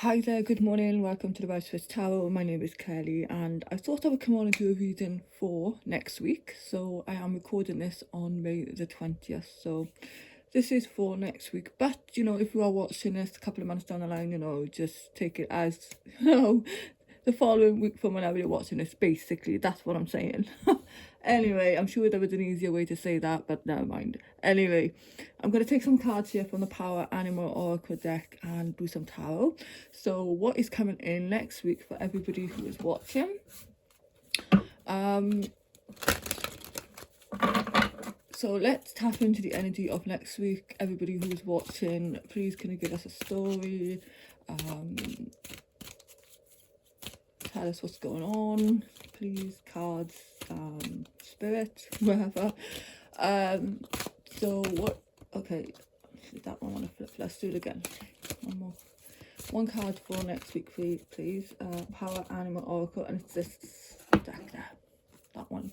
Hi there, good morning, welcome to the Rise First Tarot. My name is Kelly and I thought I would come on and do a reading for next week. So I am recording this on May the 20th. So this is for next week. But, if you are watching this a couple of months down the line, just take it as, the following week from whenever you're watching this, basically. That's what I'm saying. Anyway, I'm sure there was an easier way to say that, but never mind. Anyway, I'm going to take some cards here from the Power Animal Oracle deck and do some tarot. So what is coming in next week for everybody who is watching? So let's tap into the energy of next week. Everybody who is watching, please can you give us a story? Tell us what's going on, please. Cards, spirit, wherever. So what? Okay, that one I want to flip. Let's do it again. One more. One card for next week, please. Power Animal Oracle, and it's this deck there. That one.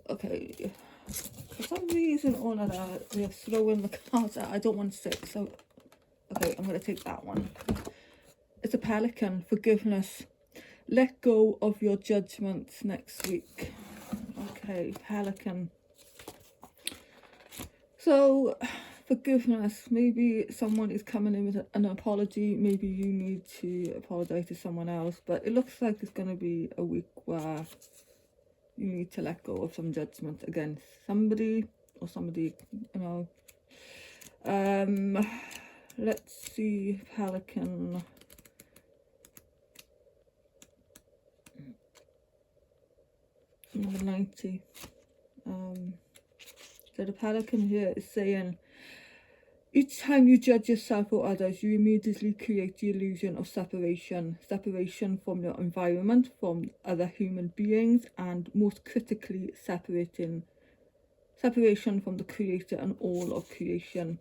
Okay. For some reason or another, we are throwing the cards out. I don't want to sit, so okay, I'm going to take that one. It's a pelican. Forgiveness. Let go of your judgments next week. Okay, pelican. So, forgiveness. Maybe someone is coming in with an apology. Maybe you need to apologize to someone else. But it looks like it's going to be a week where you need to let go of some judgment against somebody or somebody, let's see, pelican. Number 90. So the pelican here is saying, each time you judge yourself or others, you immediately create the illusion of separation. Separation from your environment, from other human beings, and most critically, separation from the Creator and all of creation.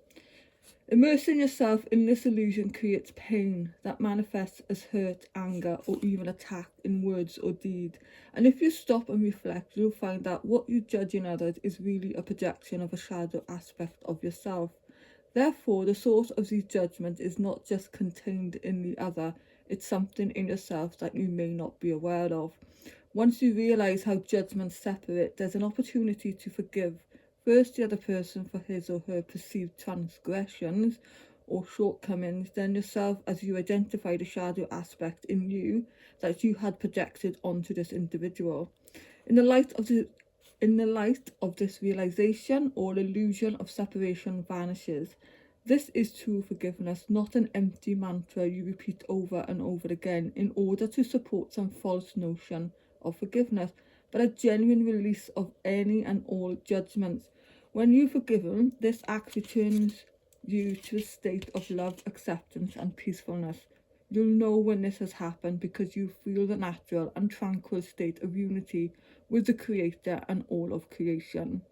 Immersing yourself in this illusion creates pain that manifests as hurt, anger, or even attack in words or deed. And if you stop and reflect, you'll find that what you judge in others is really a projection of a shadow aspect of yourself. Therefore, the source of these judgments is not just contained in the other, it's something in yourself that you may not be aware of. Once you realize how judgments separate, there's an opportunity to forgive. First the other person for his or her perceived transgressions or shortcomings, then yourself as you identify the shadow aspect in you that you had projected onto this individual. In the light of this realization, all illusion of separation vanishes. This is true forgiveness, not an empty mantra you repeat over and over again in order to support some false notion of forgiveness, but a genuine release of any and all judgments. When you forgive them, this act returns you to a state of love, acceptance, and peacefulness. You'll know when this has happened because you feel the natural and tranquil state of unity with the Creator and all of creation.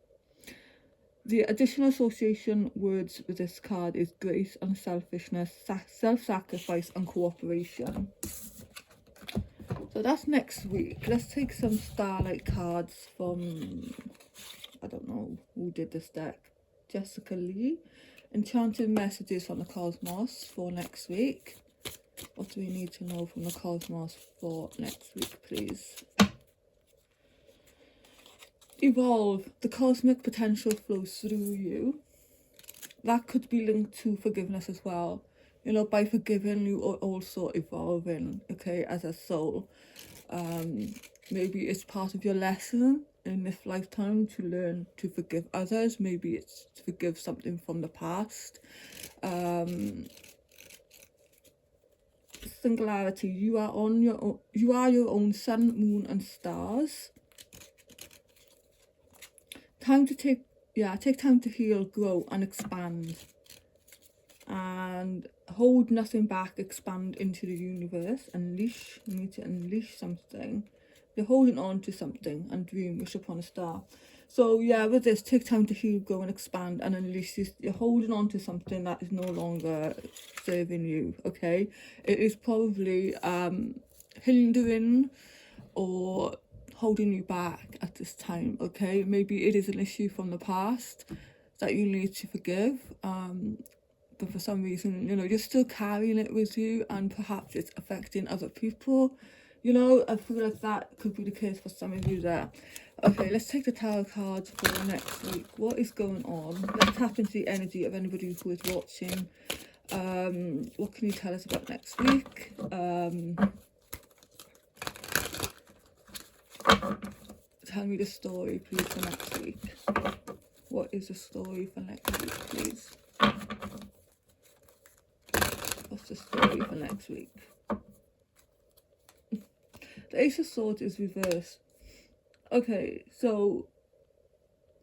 The additional association words with this card is grace, unselfishness, self-sacrifice, and cooperation. So that's next week. Let's take some Starlight cards from, I don't know who did this deck. Jessica Lee. Enchanted messages from the cosmos for next week. What do we need to know from the cosmos for next week, please? Evolve. The cosmic potential flows through you. That could be linked to forgiveness as well. By forgiving, you are also evolving, okay, as a soul. Maybe it's part of your lesson in this lifetime to learn to forgive others. Maybe it's to forgive something from the past. Singularity. You are your own sun, moon, and stars. Take time to heal, grow, and expand. And hold nothing back, expand into the universe, unleash. You need to unleash something. You're holding on to something and dream, wish upon a star. So yeah, with this, take time to heal, grow, and expand, and unleash this. You're holding on to something that is no longer serving you, okay? It is probably hindering or holding you back at this time, okay? Maybe it is an issue from the past that you need to forgive, but for some reason, you know, you're still carrying it with you, and perhaps it's affecting other people. You know, I feel like that could be the case for some of you there. Okay, let's take the tarot cards for next week. What is going on? Let's tap into the energy of anybody who is watching. What can you tell us about next week? Tell me the story, please, for next week. What is the story for next week, please? What's the story for next week? The Ace of Swords is reversed. Okay, so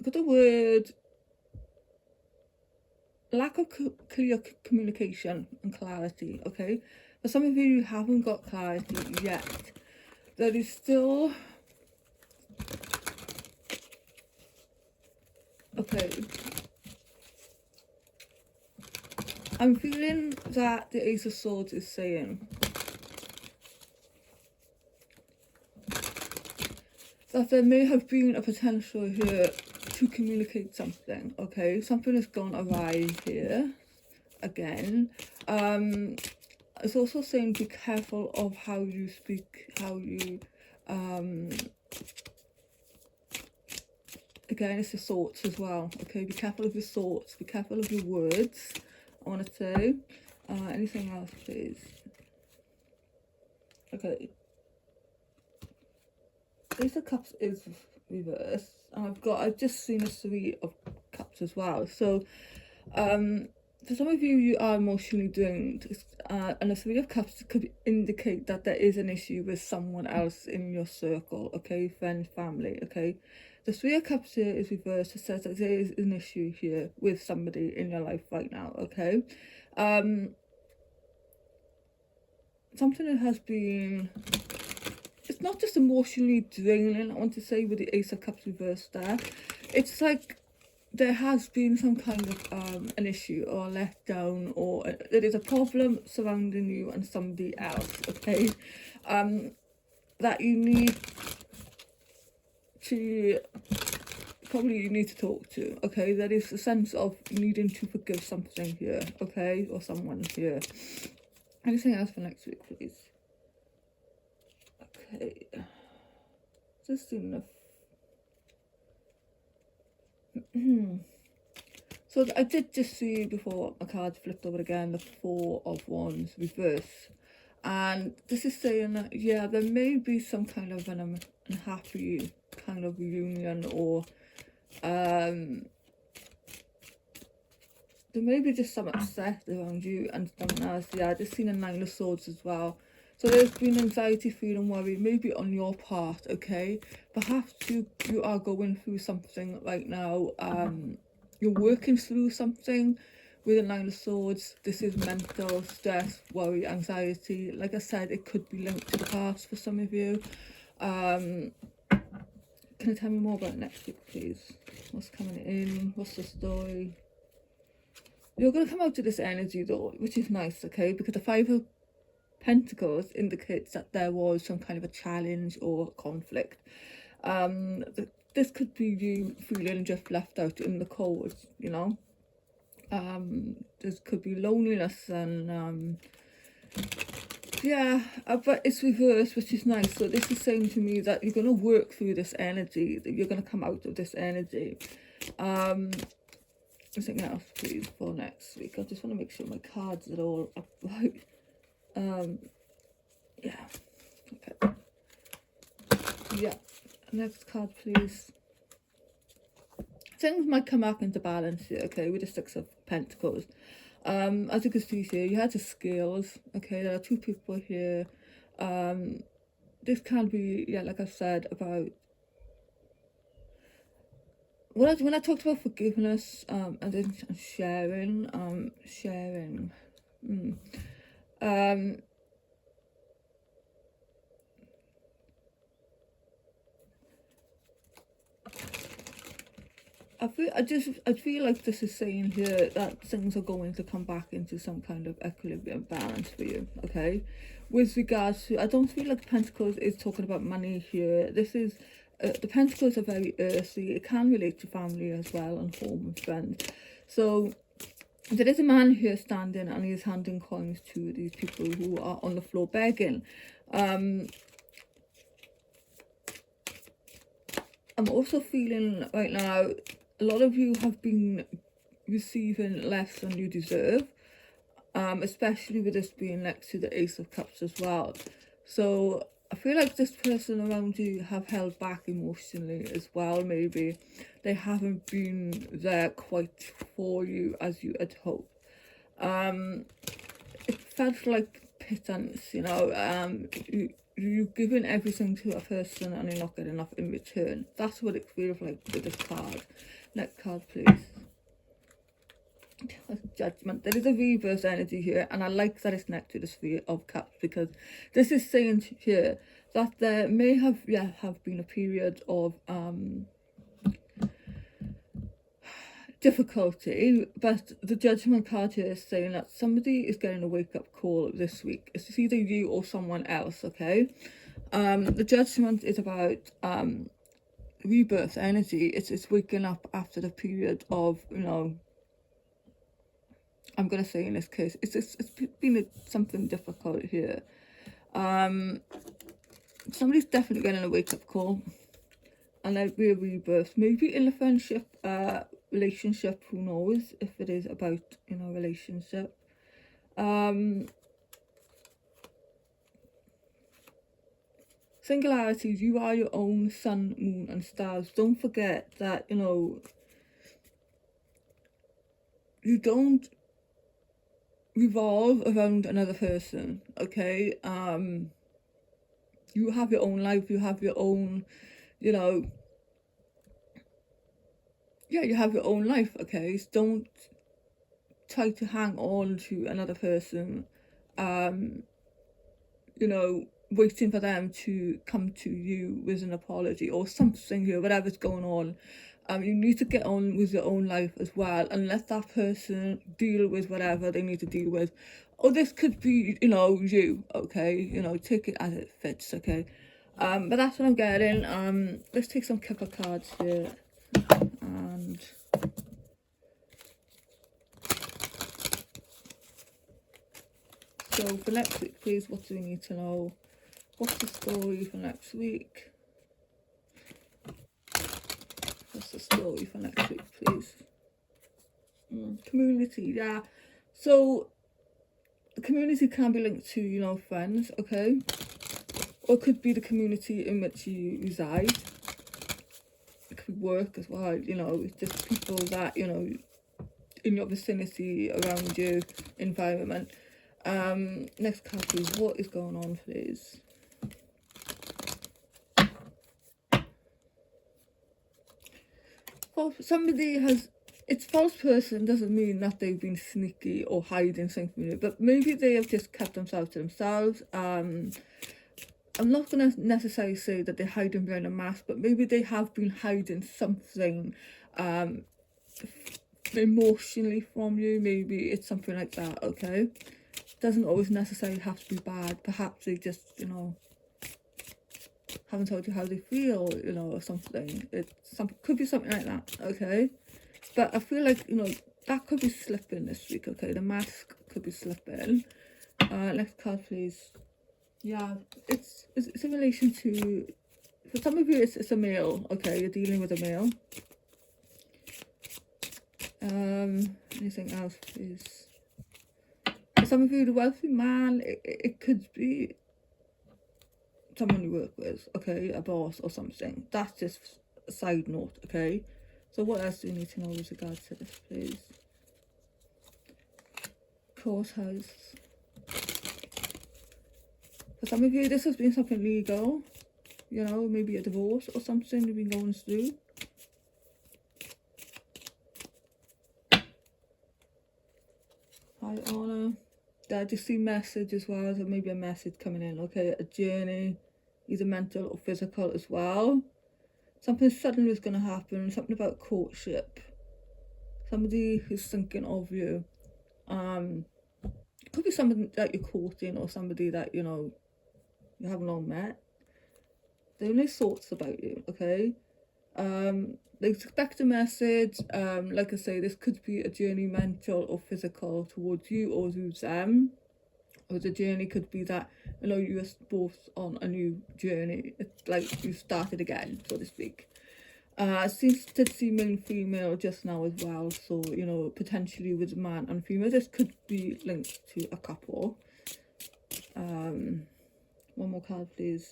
got the word lack of clear communication and clarity. Okay, for some of you who haven't got clarity yet, there is still, okay, I'm feeling that the Ace of Swords is saying that there may have been a potential here to communicate something. Okay, something has gone awry here again. It's also saying be careful of how you speak, how you again, it's the thoughts as well. Okay, be careful of your thoughts, be careful of your words, I want to say. Anything else, please? Okay, Ace of Cups is reversed, and I've just seen a Three of Cups as well. So for some of you, you are emotionally drained, and a Three of Cups could indicate that there is an issue with someone else in your circle. Okay, friend, family. Okay, the Three of Cups here is reversed. It says that there is an issue here with somebody in your life right now. Okay, something that has been, it's not just emotionally draining, I want to say, with the Ace of Cups reversed there. It's like there has been some kind of an issue or a letdown, or there is a problem surrounding you and somebody else. Okay, that you need to, probably you need to talk to. Okay, there is a sense of needing to forgive something here. Okay, or someone here. Anything else for next week, please? Okay, just enough. So I did just see before my card flipped over again the Four of Wands reverse, and this is saying that, yeah, there may be some kind of an unhappy kind of reunion, or there may be just some upset around you and someone else. Yeah, I just seen a Nine of Swords as well. So there's been anxiety, fear and worry, maybe on your part. Okay, perhaps you are going through something right now. You're working through something with a Nine of Swords. This is mental stress, worry, anxiety. Like I said, it could be linked to the past for some of you. Can you tell me more about next week, please? What's coming in? What's the story? You're going to come out to this energy though, which is nice, okay? Because the Five of Pentacles indicates that there was some kind of a challenge or conflict. This could be you feeling just left out in the cold, you know. There could be loneliness and yeah, but it's reversed, which is nice. So this is saying to me that you're going to work through this energy, that you're going to come out of this energy. Anything else, please, for next week? I just want to make sure my cards are all upright. Yeah, okay. Yeah, next card, please. Things might come back into balance here, okay, with the Six of Pentacles. As you can see here, you had the scales, okay, there are two people here. This can be, yeah, like I said, about, when I talked about forgiveness, and then sharing, I feel like this is saying here that things are going to come back into some kind of equilibrium balance for you, okay? With regards to, I don't feel like Pentacles is talking about money here. This is, the Pentacles are very earthy. It can relate to family as well, and home and friends. So there is a man here standing and he's handing coins to these people who are on the floor begging. I'm also feeling right now, a lot of you have been receiving less than you deserve, especially with this being next to the Ace of Cups as well. So I feel like this person around you have held back emotionally as well. Maybe they haven't been there quite for you as you had hoped. It felt like pittance, you know. You're giving everything to a person and you're not getting enough in return. That's what it feels like with this card. Next card, please. Judgment. There is a reverse energy here, and I like that it's next to the Three of Cups, because this is saying here that there may have been a period of difficulty, but the Judgment card here is saying that somebody is getting a wake-up call this week. It's either you or someone else, okay? The Judgment is about rebirth energy. It's waking up after the period of, you know, I'm gonna say in this case, it's been something difficult here. Somebody's definitely getting a wake-up call, and there'll be a rebirth, maybe in a friendship, relationship. Who knows if it is about, you know, relationship. Singularities, you are your own sun, moon and stars. Don't forget that, you know, you don't revolve around another person, okay? You have your own life, you have your own, you know, you have your own life, okay? So don't try to hang on to another person, you know, waiting for them to come to you with an apology or something here, whatever's going on. You need to get on with your own life as well, and let that person deal with whatever they need to deal with. Or this could be, you know, you, okay? You know, take it as it fits, okay? But that's what I'm getting. Let's take some Kipper cards here. And so for next week, please, what do we need to know? What's the story for next week? What's the story for next week, please? Community, yeah. So the community can be linked to, you know, friends, okay? Or it could be the community in which you reside. It could be work as well, you know, just people that, you know, in your vicinity, around you, environment. Next card, please. What is going on, please? Well, somebody has, it's false person doesn't mean that they've been sneaky or hiding something from you, but maybe they have just kept themselves to themselves. I'm not going to necessarily say that they're hiding behind a mask, but maybe they have been hiding something emotionally from you. Maybe it's something like that, okay? Doesn't always necessarily have to be bad. Perhaps they just, you know, haven't told you how they feel, you know, or something. Could be something like that, okay? But I feel like, you know, that could be slipping this week, okay? The mask could be slipping. Next card, please. Yeah, it's in relation to, for some of you, it's a male, okay? You're dealing with a male. Anything else, please? For some of you, the wealthy man, it could be someone you work with, okay? A boss or something. That's just a side note, okay? So what else do you need to know with regards to this, please? Courthouse. For some of you, this has been something legal. You know, maybe a divorce or something you've been going through. High honor. I just see message as well, so maybe a message coming in, okay? A journey, either mental or physical as well. Something sudden is going to happen, something about courtship. Somebody who's thinking of you. It could be somebody that you're courting or somebody that, you know, you haven't long met. They only thoughts about you, okay? Expect a message. Like I say, this could be a journey, mental or physical, towards you or towards them. Or the journey could be that, you know, you're both on a new journey. It's like you started again, so to speak. Seems to see male and female just now as well, so, you know, potentially with man and female. This could be linked to a couple. One more card, please.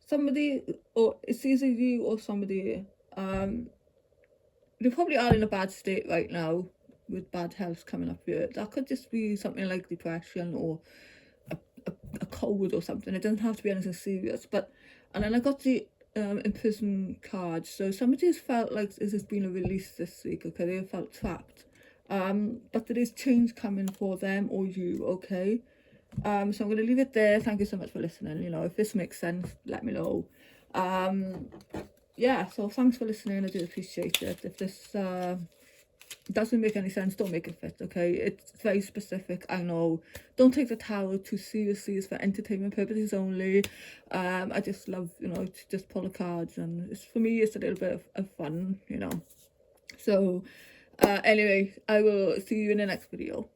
Somebody, or it's either you or somebody, they probably are in a bad state right now with bad health coming up here. That could just be something like depression or a cold or something. It doesn't have to be anything serious. But, and then I got the imprisonment card. So somebody has felt like this has been a release this week, okay? They have felt trapped. But there is change coming for them or you, okay? So I'm going to leave it there. Thank you so much for listening. You know, if this makes sense, let me know. Yeah, so thanks for listening. I do appreciate it. If this doesn't make any sense, don't make it fit, okay? It's very specific, I know. Don't take the tarot too seriously. It's for entertainment purposes only. I just love, you know, to just pull the cards, and it's, for me, it's a little bit of fun, you know. So anyway, I will see you in the next video.